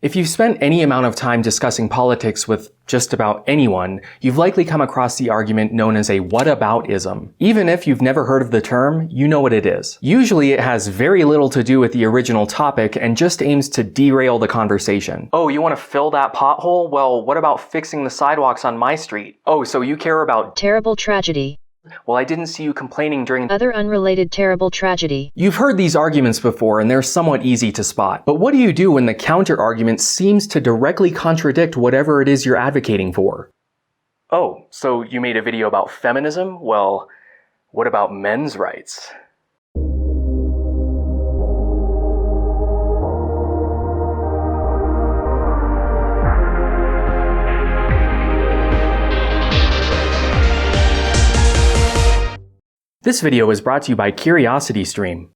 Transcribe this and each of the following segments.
If you've spent any amount of time discussing politics with just about anyone, you've likely come across the argument known as a whataboutism. Even if you've never heard of the term, you know what it is. Usually it has very little to do with the original topic and just aims to derail the conversation. Oh, you want to fill that pothole? Well, what about fixing the sidewalks on my street? Oh, so you care about terrible tragedy. Well, I didn't see you complaining during other unrelated terrible tragedy. You've heard these arguments before and they're somewhat easy to spot. But what do you do when the counter-argument seems to directly contradict whatever it is you're advocating for? Oh, so you made a video about feminism? Well, what about men's rights? This video is brought to you by CuriosityStream.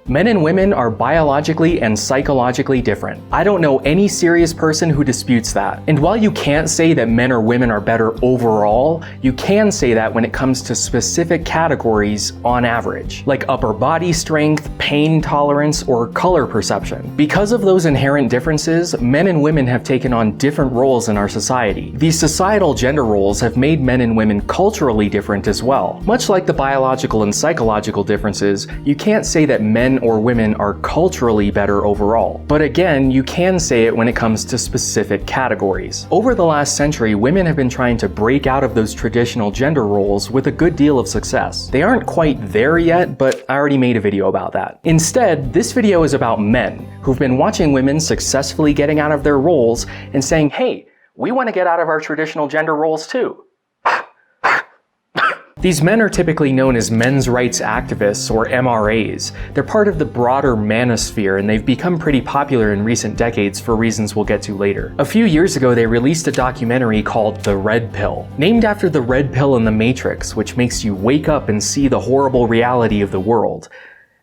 Men and women are biologically and psychologically different. I don't know any serious person who disputes that. And while you can't say that men or women are better overall, you can say that when it comes to specific categories on average, like upper body strength, pain tolerance, or color perception. Because of those inherent differences, men and women have taken on different roles in our society. These societal gender roles have made men and women culturally different as well. Much like the biological and psychological differences, you can't say that men or women are culturally better overall. But again, you can say it when it comes to specific categories. Over the last century, women have been trying to break out of those traditional gender roles with a good deal of success. They aren't quite there yet, but I already made a video about that. Instead, this video is about men who've been watching women successfully getting out of their roles and saying, hey, we want to get out of our traditional gender roles too. These men are typically known as men's rights activists, or MRAs. They're part of the broader Manosphere, and they've become pretty popular in recent decades for reasons we'll get to later. A few years ago, they released a documentary called The Red Pill, named after the red pill in the Matrix, which makes you wake up and see the horrible reality of the world,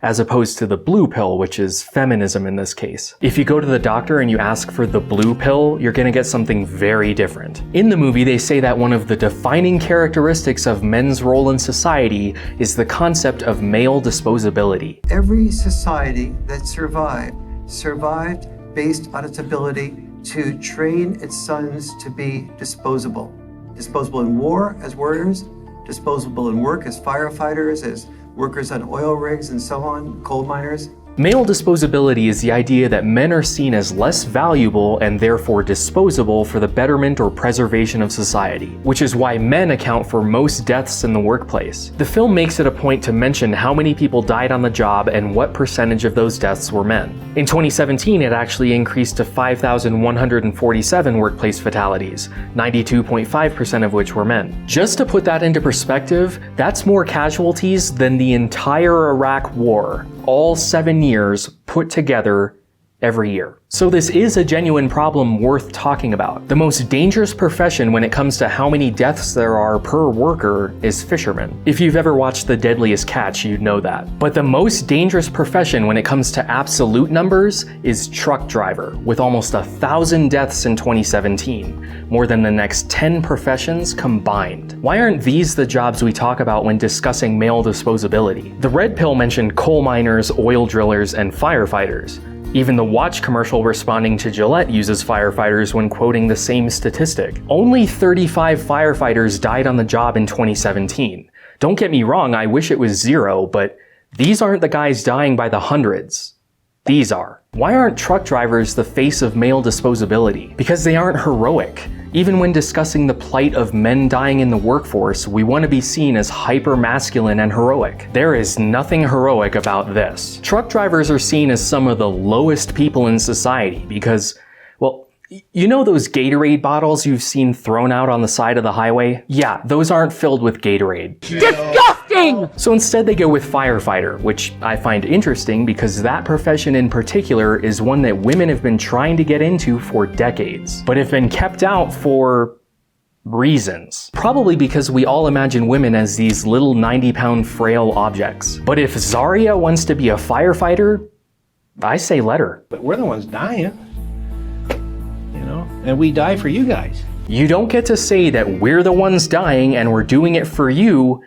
as opposed to the blue pill, which is feminism in this case. If you go to the doctor and you ask for the blue pill, you're gonna get something very different. In the movie, they say that one of the defining characteristics of men's role in society is the concept of male disposability. Every society that survived based on its ability to train its sons to be disposable. Disposable in war as warriors, disposable in work as firefighters, as workers on oil rigs and so on, coal miners. Male disposability is the idea that men are seen as less valuable and therefore disposable for the betterment or preservation of society, which is why men account for most deaths in the workplace. The film makes it a point to mention how many people died on the job and what percentage of those deaths were men. In 2017, it actually increased to 5,147 workplace fatalities, 92.5% of which were men. Just to put that into perspective, that's more casualties than the entire Iraq War, all 7 years put together every year. So this is a genuine problem worth talking about. The most dangerous profession when it comes to how many deaths there are per worker is fishermen. If you've ever watched The Deadliest Catch, you'd know that. But the most dangerous profession when it comes to absolute numbers is truck driver, with almost 1,000 deaths in 2017, more than the next 10 professions combined. Why aren't these the jobs we talk about when discussing male disposability? The red pill mentioned coal miners, oil drillers, and firefighters. Even the watch commercial responding to Gillette uses firefighters when quoting the same statistic. Only 35 firefighters died on the job in 2017. Don't get me wrong, I wish it was 0, but these aren't the guys dying by the hundreds. These are. Why aren't truck drivers the face of male disposability? Because they aren't heroic. Even when discussing the plight of men dying in the workforce, we want to be seen as hyper-masculine and heroic. There is nothing heroic about this. Truck drivers are seen as some of the lowest people in society because, well, you know those Gatorade bottles you've seen thrown out on the side of the highway? Yeah, those aren't filled with Gatorade. Disgusting! So instead they go with firefighter, which I find interesting because that profession in particular is one that women have been trying to get into for decades, but have been kept out for reasons. Probably because we all imagine women as these little 90-pound frail objects. But if Zarya wants to be a firefighter, I say let her. But we're the ones dying. And we die for you guys. You don't get to say that we're the ones dying and we're doing it for you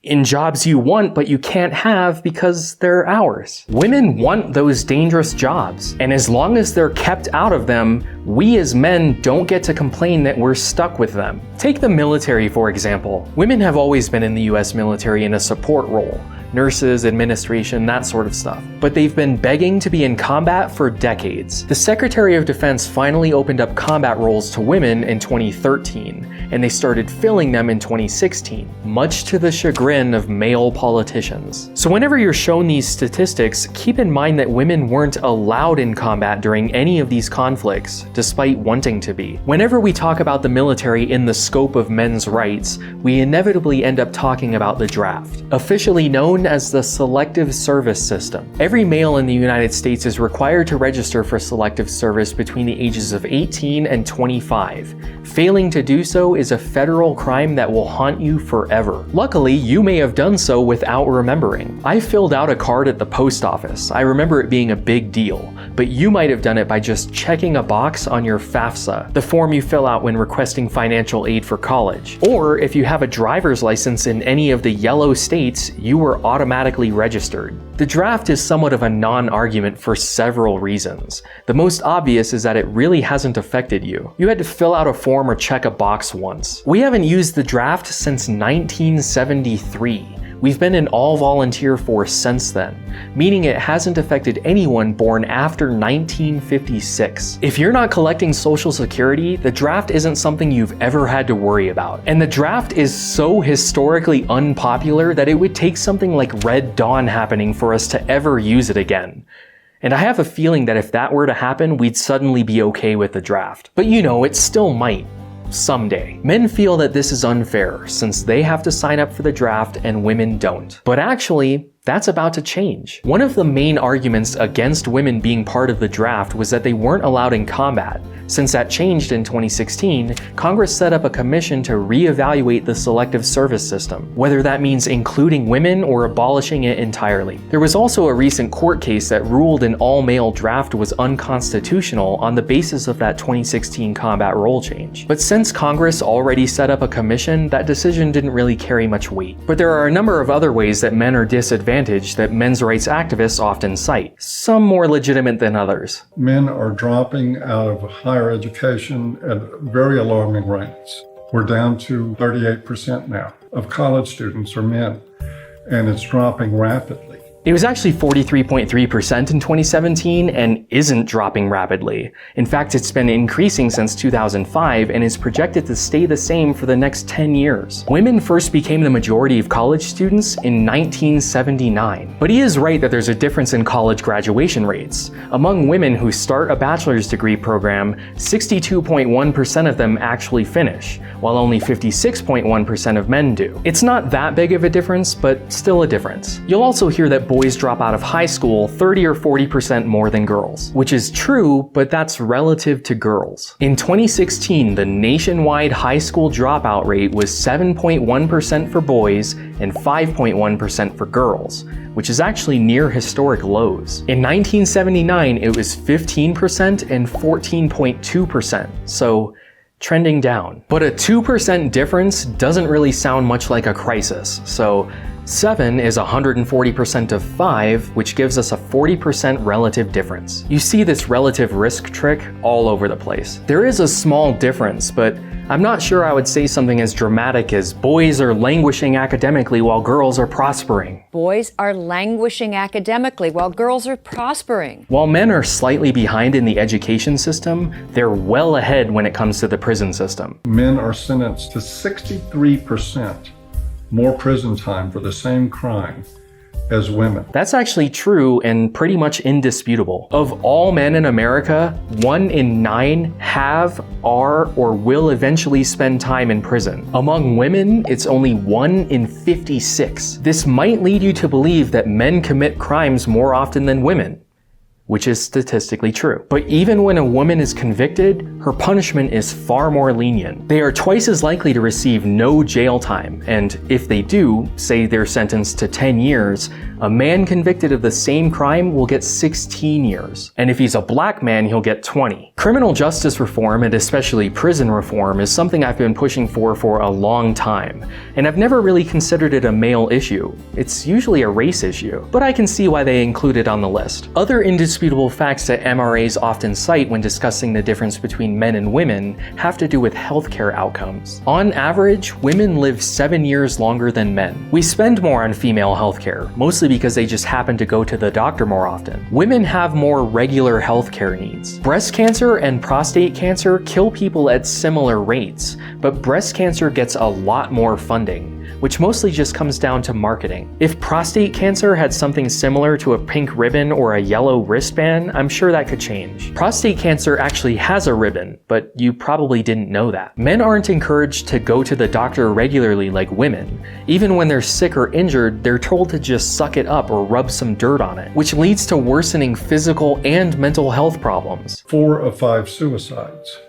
in jobs you want but you can't have because they're ours. Women want those dangerous jobs, and as long as they're kept out of them, we as men don't get to complain that we're stuck with them. Take the military, for example. Women have always been in the US military in a support role. Nurses, administration, that sort of stuff. But they've been begging to be in combat for decades. The Secretary of Defense finally opened up combat roles to women in 2013, and they started filling them in 2016, much to the chagrin of male politicians. So whenever you're shown these statistics, keep in mind that women weren't allowed in combat during any of these conflicts, despite wanting to be. Whenever we talk about the military in the scope of men's rights, we inevitably end up talking about the draft, officially known as the Selective Service System. Every male in the United States is required to register for selective service between the ages of 18 and 25. Failing to do so is a federal crime that will haunt you forever. Luckily, you may have done so without remembering. I filled out a card at the post office. I remember it being a big deal, but you might have done it by just checking a box on your FAFSA, the form you fill out when requesting financial aid for college. Or if you have a driver's license in any of the yellow states, you were automatically registered. The draft is somewhat of a non-argument for several reasons. The most obvious is that it really hasn't affected you. You had to fill out a form or check a box once. We haven't used the draft since 1973. We've been an all-volunteer force since then, meaning it hasn't affected anyone born after 1956. If you're not collecting Social Security, the draft isn't something you've ever had to worry about. And the draft is so historically unpopular that it would take something like Red Dawn happening for us to ever use it again. And I have a feeling that if that were to happen, we'd suddenly be okay with the draft. But you know, it still might. Someday. Men feel that this is unfair since they have to sign up for the draft and women don't. But actually, that's about to change. One of the main arguments against women being part of the draft was that they weren't allowed in combat. Since that changed in 2016, Congress set up a commission to reevaluate the selective service system, whether that means including women or abolishing it entirely. There was also a recent court case that ruled an all-male draft was unconstitutional on the basis of that 2016 combat role change. But since Congress already set up a commission, that decision didn't really carry much weight. But there are a number of other ways that men are disadvantaged that men's rights activists often cite, some more legitimate than others. Men are dropping out of higher education at very alarming rates. We're down to 38% now of college students are men, and it's dropping rapidly. It was actually 43.3% in 2017 and isn't dropping rapidly. In fact, it's been increasing since 2005 and is projected to stay the same for the next 10 years. Women first became the majority of college students in 1979. But he is right that there's a difference in college graduation rates. Among women who start a bachelor's degree program, 62.1% of them actually finish, while only 56.1% of men do. It's not that big of a difference, but still a difference. You'll also hear that boys drop out of high school 30 or 40% more than girls, which is true, but that's relative to girls. In 2016, the nationwide high school dropout rate was 7.1% for boys and 5.1% for girls, which is actually near historic lows. In 1979, it was 15% and 14.2%, so trending down. But a 2% difference doesn't really sound much like a crisis, so 7 is 140% of 5, which gives us a 40% relative difference. You see this relative risk trick all over the place. There is a small difference, but I'm not sure I would say something as dramatic as boys are languishing academically while girls are prospering. Boys are languishing academically while girls are prospering. While men are slightly behind in the education system, they're well ahead when it comes to the prison system. Men are sentenced to 63% more prison time for the same crime as women. That's actually true and pretty much indisputable. Of all men in America, 1 in 9 have, are, or will eventually spend time in prison. Among women, it's only 1 in 56. This might lead you to believe that men commit crimes more often than women. which is statistically true. But even when a woman is convicted, her punishment is far more lenient. They are twice as likely to receive no jail time, and if they do, say they're sentenced to 10 years, a man convicted of the same crime will get 16 years. And if he's a black man, he'll get 20. Criminal justice reform, and especially prison reform, is something I've been pushing for a long time, and I've never really considered it a male issue. It's usually a race issue, but I can see why they include it on the list. Other indisputable facts that MRAs often cite when discussing the difference between men and women have to do with healthcare outcomes. On average, women live 7 years longer than men. We spend more on female healthcare, mostly because they just happen to go to the doctor more often. Women have more regular healthcare needs. Breast cancer and prostate cancer kill people at similar rates, but breast cancer gets a lot more funding, which mostly just comes down to marketing. If prostate cancer had something similar to a pink ribbon or a yellow wristband, I'm sure that could change. Prostate cancer actually has a ribbon, but you probably didn't know that. Men aren't encouraged to go to the doctor regularly like women. Even when they're sick or injured, they're told to just suck it up or rub some dirt on it, which leads to worsening physical and mental health problems. 4 of 5 suicides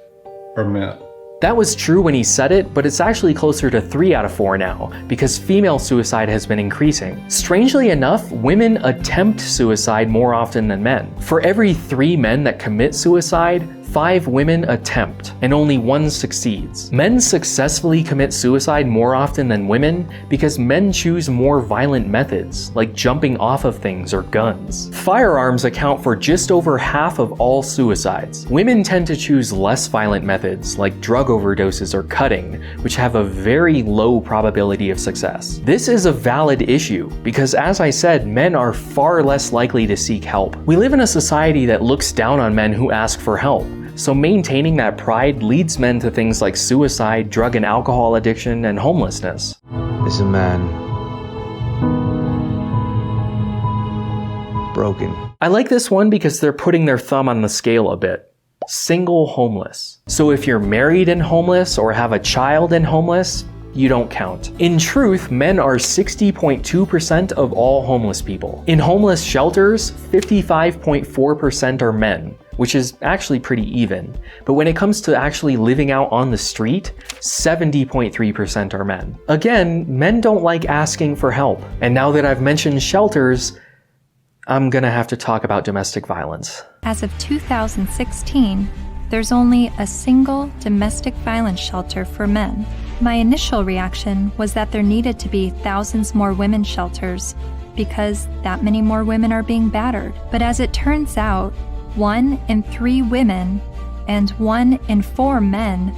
are men. That was true when he said it, but it's actually closer to 3 out of 4 now, because female suicide has been increasing. Strangely enough, women attempt suicide more often than men. For every 3 men that commit suicide, 5 women attempt, and only 1 succeeds. Men successfully commit suicide more often than women because men choose more violent methods, like jumping off of things or guns. Firearms account for just over half of all suicides. Women tend to choose less violent methods, like drug overdoses or cutting, which have a very low probability of success. This is a valid issue, because as I said, men are far less likely to seek help. We live in a society that looks down on men who ask for help. So maintaining that pride leads men to things like suicide, drug and alcohol addiction, and homelessness. Is a man broken? I like this one because they're putting their thumb on the scale a bit. Single homeless. So if you're married and homeless or have a child and homeless, you don't count. In truth, men are 60.2% of all homeless people. In homeless shelters, 55.4% are men, which is actually pretty even. But when it comes to actually living out on the street, 70.3% are men. Again, men don't like asking for help. And now that I've mentioned shelters, I'm gonna have to talk about domestic violence. As of 2016, there's only a single domestic violence shelter for men. My initial reaction was that there needed to be thousands more women's shelters because that many more women are being battered. But as it turns out, 1 in 3 women and 1 in 4 men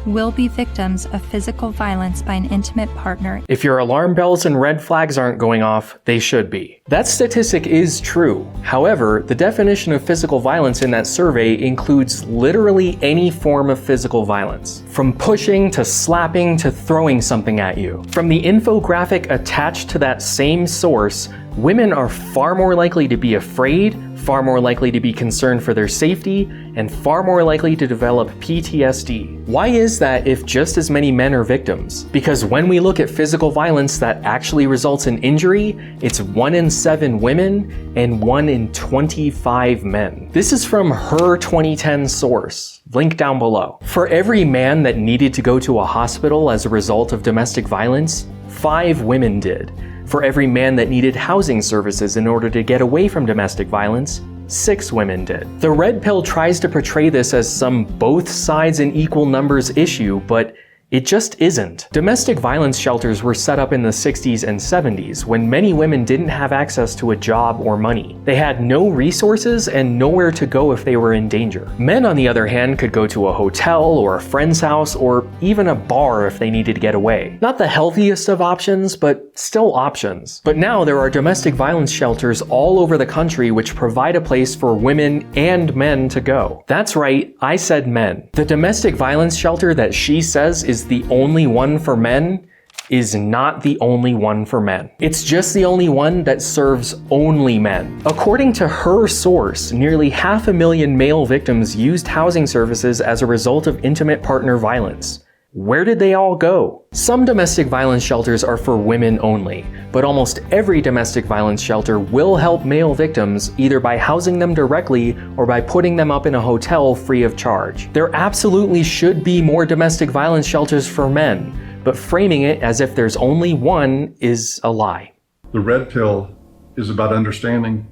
will be victims of physical violence by an intimate partner. If your alarm bells and red flags aren't going off, they should be. That statistic is true. However, the definition of physical violence in that survey includes literally any form of physical violence, from pushing to slapping to throwing something at you. From the infographic attached to that same source, women are far more likely to be afraid, far more likely to be concerned for their safety, and far more likely to develop PTSD. Why is that if just as many men are victims? Because when we look at physical violence that actually results in injury, it's 1 in 7 women and 1 in 25 men. This is from her 2010 source, link down below. For every man that needed to go to a hospital as a result of domestic violence, 5 women did. For every man that needed housing services in order to get away from domestic violence, 6 women did. The red pill tries to portray this as some both sides in equal numbers issue, but it just isn't. Domestic violence shelters were set up in the 60s and 70s when many women didn't have access to a job or money. They had no resources and nowhere to go if they were in danger. Men, on the other hand, could go to a hotel or a friend's house or even a bar if they needed to get away. Not the healthiest of options, but still options. But now there are domestic violence shelters all over the country which provide a place for women and men to go. That's right, I said men. The domestic violence shelter that she says is the only one for men is not the only one for men. It's just the only one that serves only men. According to her source, nearly 500,000 male victims used housing services as a result of intimate partner violence. Where did they all go? Some domestic violence shelters are for women only, but almost every domestic violence shelter will help male victims either by housing them directly or by putting them up in a hotel free of charge. There absolutely should be more domestic violence shelters for men, but framing it as if there's only one is a lie. The red pill is about understanding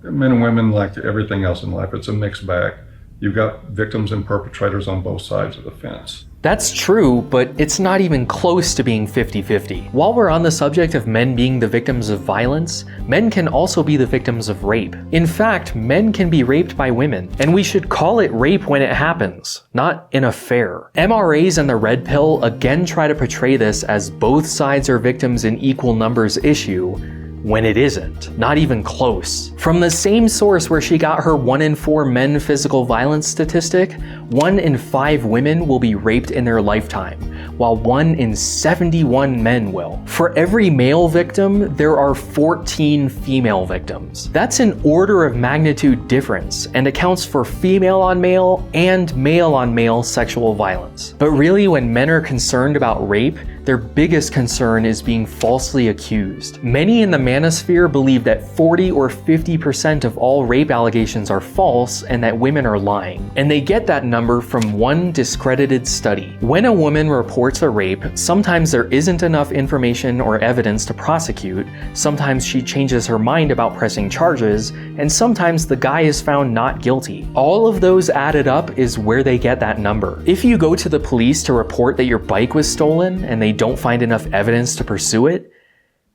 men and women, like everything else in life. It's a mixed bag. You've got victims and perpetrators on both sides of the fence. That's true, but it's not even close to being 50-50. While we're on the subject of men being the victims of violence, men can also be the victims of rape. In fact, men can be raped by women, and we should call it rape when it happens, not an affair. MRAs and the red pill again try to portray this as both sides are victims in equal numbers issue, when it isn't, not even close. From the same source where she got her 1 in 4 men physical violence statistic, 1 in 5 women will be raped in their lifetime, while 1 in 71 men will. For every male victim, there are 14 female victims. That's an order of magnitude difference and accounts for female on male and male on male sexual violence. But really, when men are concerned about rape, their biggest concern is being falsely accused. Many in the Manosphere believe that 40 or 50% of all rape allegations are false and that women are lying. And they get that number from one discredited study. When a woman reports a rape, sometimes there isn't enough information or evidence to prosecute, sometimes she changes her mind about pressing charges, and sometimes the guy is found not guilty. All of those added up is where they get that number. If you go to the police to report that your bike was stolen and they don't find enough evidence to pursue it,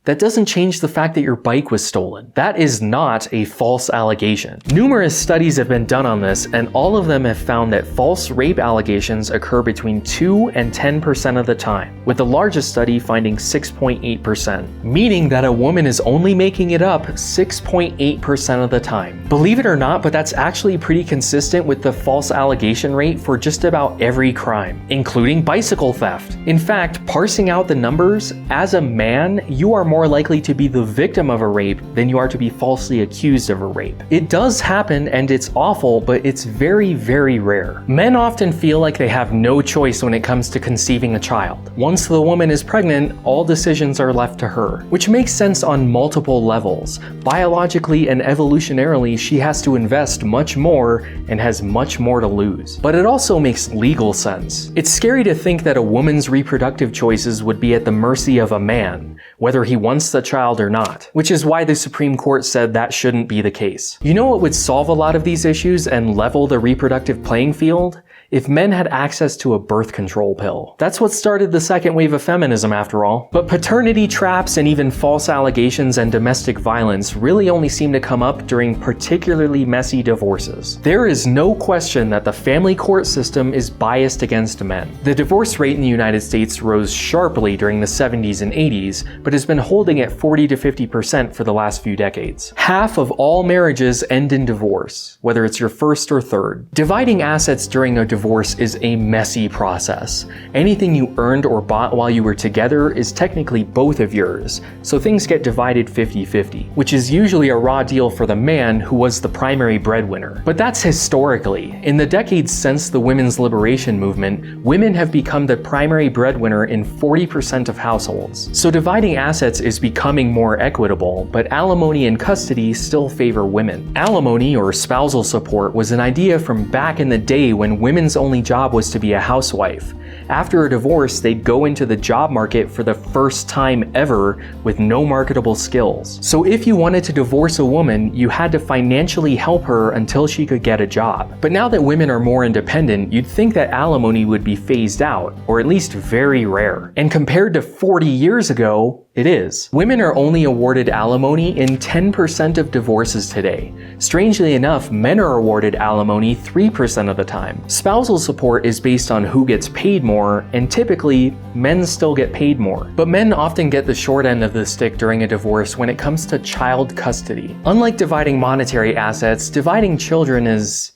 that doesn't change the fact that your bike was stolen. That is not a false allegation. Numerous studies have been done on this, and all of them have found that false rape allegations occur between 2 and 10% of the time, with the largest study finding 6.8%, meaning that a woman is only making it up 6.8% of the time. Believe it or not, but that's actually pretty consistent with the false allegation rate for just about every crime, including bicycle theft. In fact, parsing out the numbers, as a man, you are more likely to be the victim of a rape than you are to be falsely accused of a rape. It does happen and it's awful, but it's very, very rare. Men often feel like they have no choice when it comes to conceiving a child. Once the woman is pregnant, all decisions are left to her, which makes sense on multiple levels. Biologically and evolutionarily, she has to invest much more and has much more to lose. But it also makes legal sense. It's scary to think that a woman's reproductive choices would be at the mercy of a man, whether he wants the child or not, which is why the Supreme Court said that shouldn't be the case. You know what would solve a lot of these issues and level the reproductive playing field? If men had access to a birth control pill. That's what started the second wave of feminism after all. But paternity traps and even false allegations and domestic violence really only seem to come up during particularly messy divorces. There is no question that the family court system is biased against men. The divorce rate in the United States rose sharply during the 70s and 80s, but has been holding at 40 to 50% for the last few decades. Half of all marriages end in divorce, whether it's your first or third. Dividing assets during a divorce is a messy process. Anything you earned or bought while you were together is technically both of yours, so things get divided 50-50, which is usually a raw deal for the man who was the primary breadwinner. But that's historically. In the decades since the women's liberation movement, women have become the primary breadwinner in 40% of households. So dividing assets is becoming more equitable, but alimony and custody still favor women. Alimony, or spousal support, was an idea from back in the day when women's only job was to be a housewife. After a divorce, they'd go into the job market for the first time ever with no marketable skills. So if you wanted to divorce a woman, you had to financially help her until she could get a job. But now that women are more independent, you'd think that alimony would be phased out, or at least very rare. And compared to 40 years ago, it is. Women are only awarded alimony in 10% of divorces today. Strangely enough, men are awarded alimony 3% of the time. Spousal support is based on who gets paid more, and typically, men still get paid more. But men often get the short end of the stick during a divorce when it comes to child custody. Unlike dividing monetary assets, dividing children is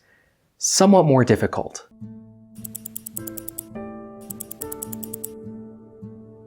somewhat more difficult.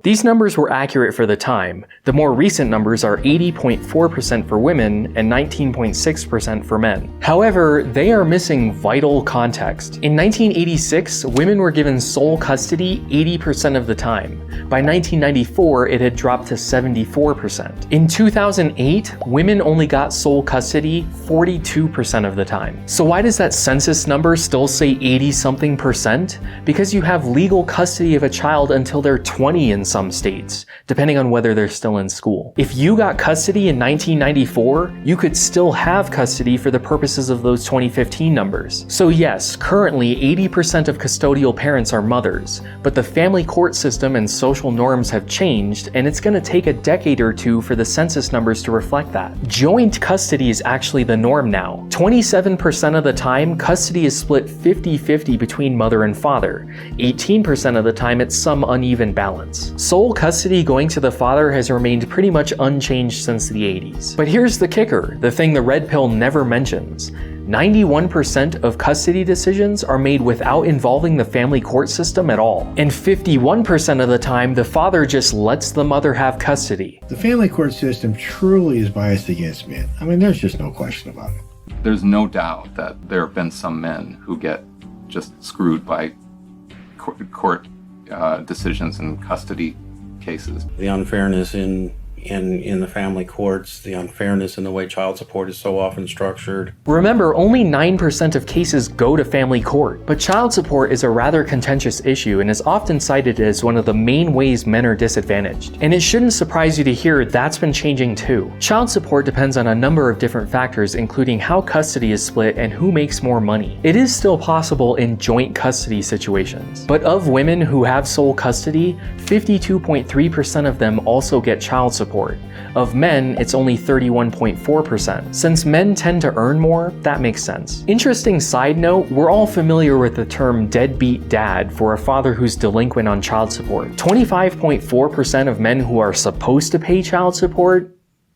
These numbers were accurate for the time. The more recent numbers are 80.4% for women and 19.6% for men. However, they are missing vital context. In 1986, women were given sole custody 80% of the time. By 1994, it had dropped to 74%. In 2008, women only got sole custody 42% of the time. So why does that census number still say 80-something%? Because you have legal custody of a child until they're 20 in some states, depending on whether they're still in school. If you got custody in 1994, you could still have custody for the purposes of those 2015 numbers. So yes, currently 80% of custodial parents are mothers, but the family court system and social norms have changed, and it's going to take a decade or two for the census numbers to reflect that. Joint custody is actually the norm now. 27% of the time, custody is split 50-50 between mother and father. 18% of the time, it's some uneven balance. Sole custody going to the father has remained pretty much unchanged since the 80s. But here's the kicker, the thing the red pill never mentions. 91% of custody decisions are made without involving the family court system at all. And 51% of the time, the father just lets the mother have custody. The family court system truly is biased against men. I mean, there's just no question about it. There's no doubt that there have been some men who get just screwed by court decisions in custody cases. The unfairness in the family courts, the unfairness in the way child support is so often structured. Remember, only 9% of cases go to family court, but child support is a rather contentious issue and is often cited as one of the main ways men are disadvantaged. And it shouldn't surprise you to hear that's been changing too. Child support depends on a number of different factors, including how custody is split and who makes more money. It is still possible in joint custody situations, but of women who have sole custody, 52.3% of them also get child support. Of men, it's only 31.4%. Since men tend to earn more, that makes sense. Interesting side note, we're all familiar with the term deadbeat dad for a father who's delinquent on child support. 25.4% of men who are supposed to pay child support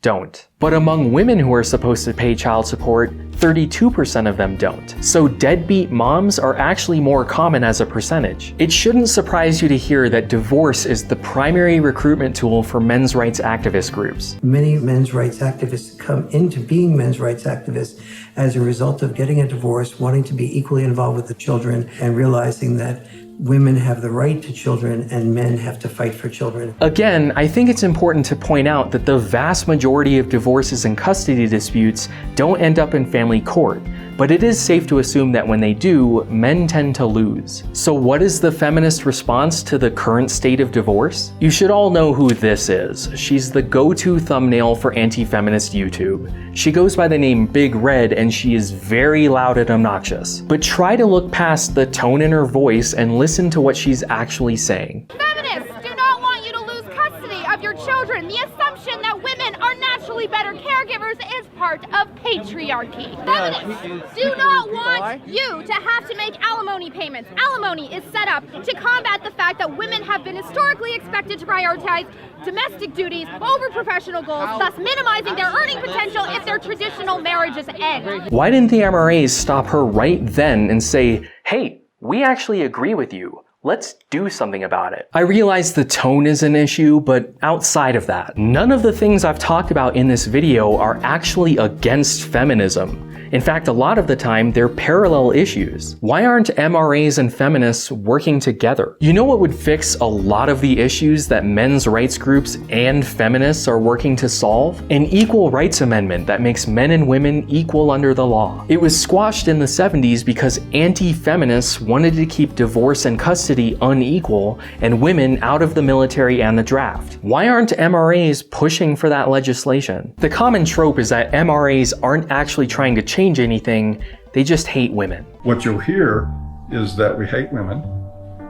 don't. But among women who are supposed to pay child support, 32% of them don't. So deadbeat moms are actually more common as a percentage. It shouldn't surprise you to hear that divorce is the primary recruitment tool for men's rights activist groups. Many men's rights activists come into being men's rights activists as a result of getting a divorce, wanting to be equally involved with the children, and realizing that women have the right to children and men have to fight for children. Again, I think it's important to point out that the vast majority of divorces and custody disputes don't end up in family court, but it is safe to assume that when they do, men tend to lose. So what is the feminist response to the current state of divorce? You should all know who this is. She's the go-to thumbnail for anti-feminist YouTube. She goes by the name Big Red and she is very loud and obnoxious. But try to look past the tone in her voice and listen to what she's actually saying. Feminists do not want you to lose custody of your children. The assumption that women are naturally better caregivers is part of patriarchy. Feminists do not want you to have to make alimony payments. Alimony is set up to combat the fact that women have been historically expected to prioritize domestic duties over professional goals, thus minimizing their earning potential if their traditional marriages end. Why didn't the MRAs stop her right then and say, hey, we actually agree with you. Let's do something about it. I realize the tone is an issue, but outside of that, none of the things I've talked about in this video are actually against feminism. In fact, a lot of the time, they're parallel issues. Why aren't MRAs and feminists working together? You know what would fix a lot of the issues that men's rights groups and feminists are working to solve? An equal rights amendment that makes men and women equal under the law. It was squashed in the 70s because anti-feminists wanted to keep divorce and custody unequal and women out of the military and the draft. Why aren't MRAs pushing for that legislation? The common trope is that MRAs aren't actually trying to change anything, they just hate women. What you'll hear is that we hate women.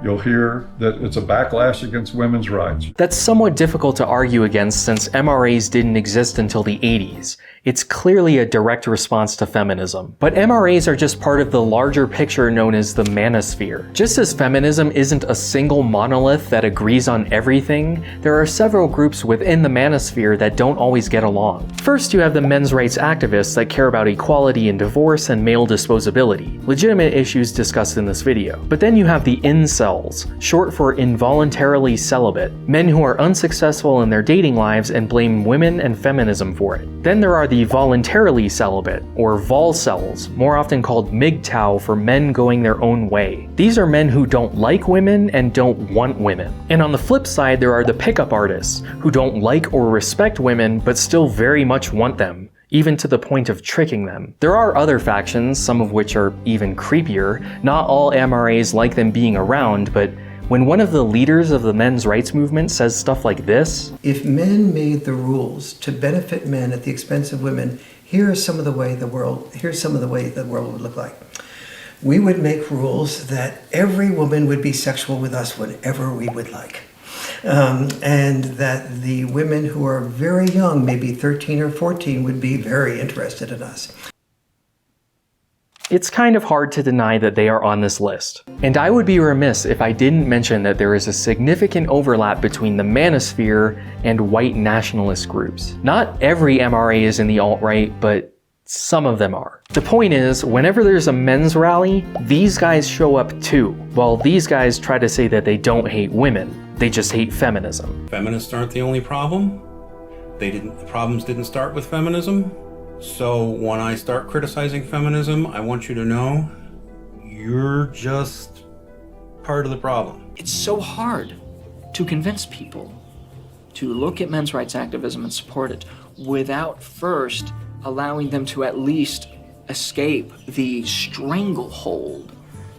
You'll hear that it's a backlash against women's rights. That's somewhat difficult to argue against since MRAs didn't exist until the 80s. It's clearly a direct response to feminism. But MRAs are just part of the larger picture known as the Manosphere. Just as feminism isn't a single monolith that agrees on everything, there are several groups within the Manosphere that don't always get along. First, you have the men's rights activists that care about equality in divorce and male disposability, legitimate issues discussed in this video. But then you have the incels incels, short for involuntarily celibate, men who are unsuccessful in their dating lives and blame women and feminism for it. Then there are the voluntarily celibate, or volcels, more often called MGTOW for men going their own way. These are men who don't like women and don't want women. And on the flip side, there are the pickup artists, who don't like or respect women but still very much want them, even to the point of tricking them. There are other factions, some of which are even creepier. Not all MRAs like them being around, but when one of the leaders of the men's rights movement says stuff like this, if men made the rules to benefit men at the expense of women, here's some of the way the world would look like. We would make rules that every woman would be sexual with us whenever we would like. And that the women who are very young, maybe 13 or 14, would be very interested in us. It's kind of hard to deny that they are on this list. And I would be remiss if I didn't mention that there is a significant overlap between the Manosphere and white nationalist groups. Not every MRA is in the alt-right, but some of them are. The point is, whenever there's a men's rally, these guys show up too, while these guys try to say that they don't hate women. They just hate feminism. Feminists aren't the only problem. The problems didn't start with feminism. So when I start criticizing feminism, I want you to know you're just part of the problem. It's so hard to convince people to look at men's rights activism and support it without first allowing them to at least escape the stranglehold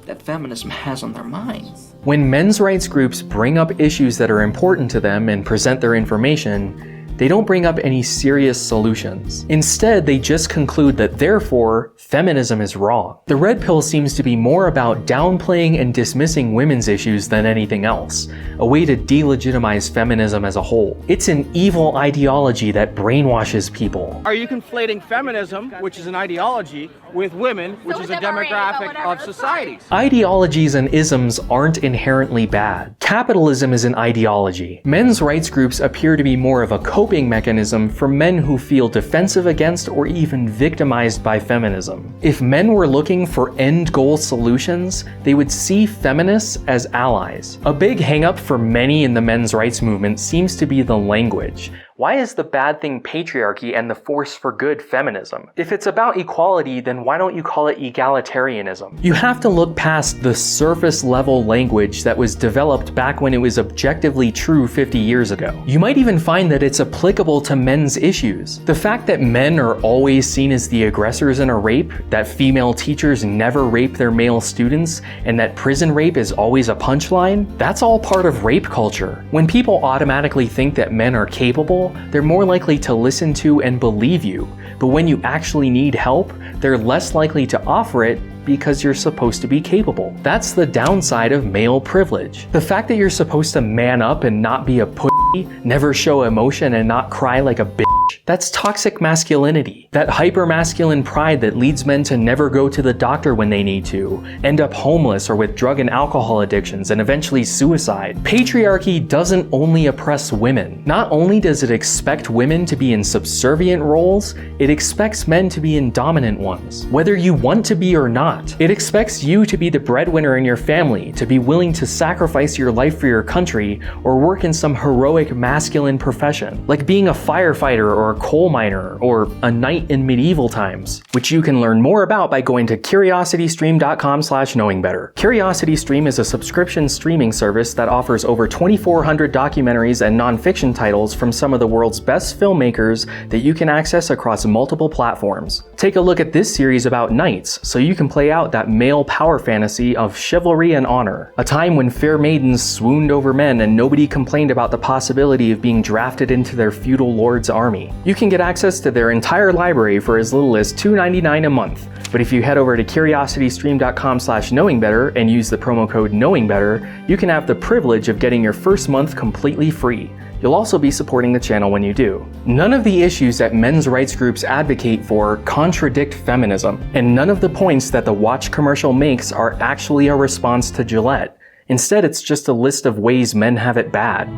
that feminism has on their minds. When men's rights groups bring up issues that are important to them and present their information, they don't bring up any serious solutions. Instead, they just conclude that therefore, feminism is wrong. The red pill seems to be more about downplaying and dismissing women's issues than anything else, a way to delegitimize feminism as a whole. It's an evil ideology that brainwashes people. Are you conflating feminism, which is an ideology, with women, which is a demographic of societies? Ideologies and isms aren't inherently bad. Capitalism is an ideology. Men's rights groups appear to be more of a coping mechanism for men who feel defensive against or even victimized by feminism. If men were looking for end goal solutions, they would see feminists as allies. A big hang-up for many in the men's rights movement seems to be the language. Why is the bad thing patriarchy and the force for good feminism? If it's about equality, then why don't you call it egalitarianism? You have to look past the surface level language that was developed back when it was objectively true 50 years ago. You might even find that it's applicable to men's issues. The fact that men are always seen as the aggressors in a rape, that female teachers never rape their male students, and that prison rape is always a punchline, that's all part of rape culture. When people automatically think that men are capable, they're more likely to listen to and believe you, but when you actually need help, they're less likely to offer it because you're supposed to be capable. That's the downside of male privilege. The fact that you're supposed to man up and not be a pussy, never show emotion and not cry like a bitch, that's toxic masculinity. That hyper-masculine pride that leads men to never go to the doctor when they need to, end up homeless or with drug and alcohol addictions, and eventually suicide. Patriarchy doesn't only oppress women. Not only does it expect women to be in subservient roles, it expects men to be in dominant ones, whether you want to be or not. It expects you to be the breadwinner in your family, to be willing to sacrifice your life for your country, or work in some heroic masculine profession, like being a firefighter or a coal miner, or a knight in medieval times, which you can learn more about by going to curiositystream.com/knowingbetter. CuriosityStream is a subscription streaming service that offers over 2,400 documentaries and nonfiction titles from some of the world's best filmmakers that you can access across multiple platforms. Take a look at this series about knights, so you can play out that male power fantasy of chivalry and honor, a time when fair maidens swooned over men and nobody complained about the possibility of being drafted into their feudal lord's army. You can get access to their entire library for as little as $2.99 a month, but if you head over to curiositystream.com/knowingbetter and use the promo code knowingbetter, you can have the privilege of getting your first month completely free. You'll also be supporting the channel when you do. None of the issues that men's rights groups advocate for contradict feminism, and none of the points that the Watch commercial makes are actually a response to Gillette. Instead, it's just a list of ways men have it bad.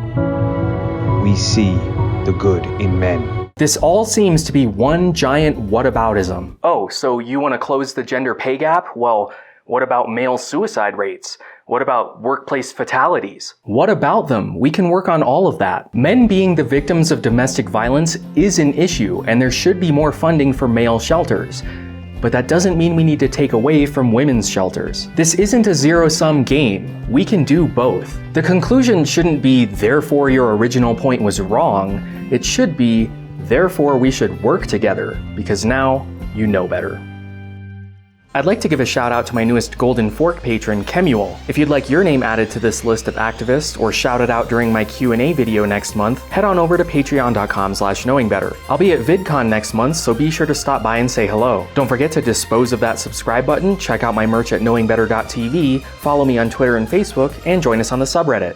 We see the good in men. This all seems to be one giant whataboutism. Oh, so you want to close the gender pay gap? Well, what about male suicide rates? What about workplace fatalities? What about them? We can work on all of that. Men being the victims of domestic violence is an issue, and there should be more funding for male shelters. But that doesn't mean we need to take away from women's shelters. This isn't a zero-sum game. We can do both. The conclusion shouldn't be, therefore your original point was wrong. It should be, therefore we should work together, because now you know better. I'd like to give a shout out to my newest Golden Fork patron, Kemuel. If you'd like your name added to this list of activists or shouted out during my Q&A video next month, head on over to patreon.com/knowingbetter. I'll be at VidCon next month, so be sure to stop by and say hello. Don't forget to dispose of that subscribe button, check out my merch at knowingbetter.tv, follow me on Twitter and Facebook, and join us on the subreddit.